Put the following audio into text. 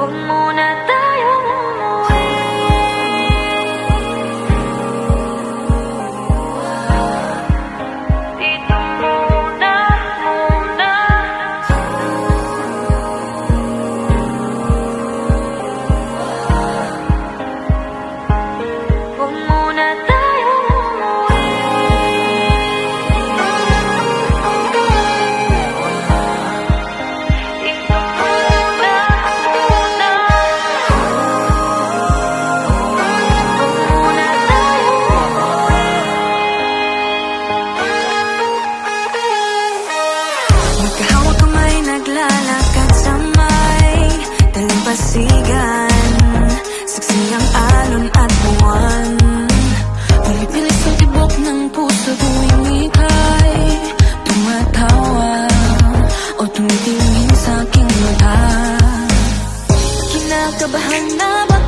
Huwag muna tayong umuwi. Dito muna, muna. Huwag muna tayong umuwi. Dito muna, muna. Huwag muna tayong umuwi. Magkahawak kamay, naglalakad sa may dalampasigan. Saksi ang alon at buwan. Pilipilis ang tibok ng puso tuwing ika'y tumatawa o tumitingin sa aking mata. Kinakabahan na ba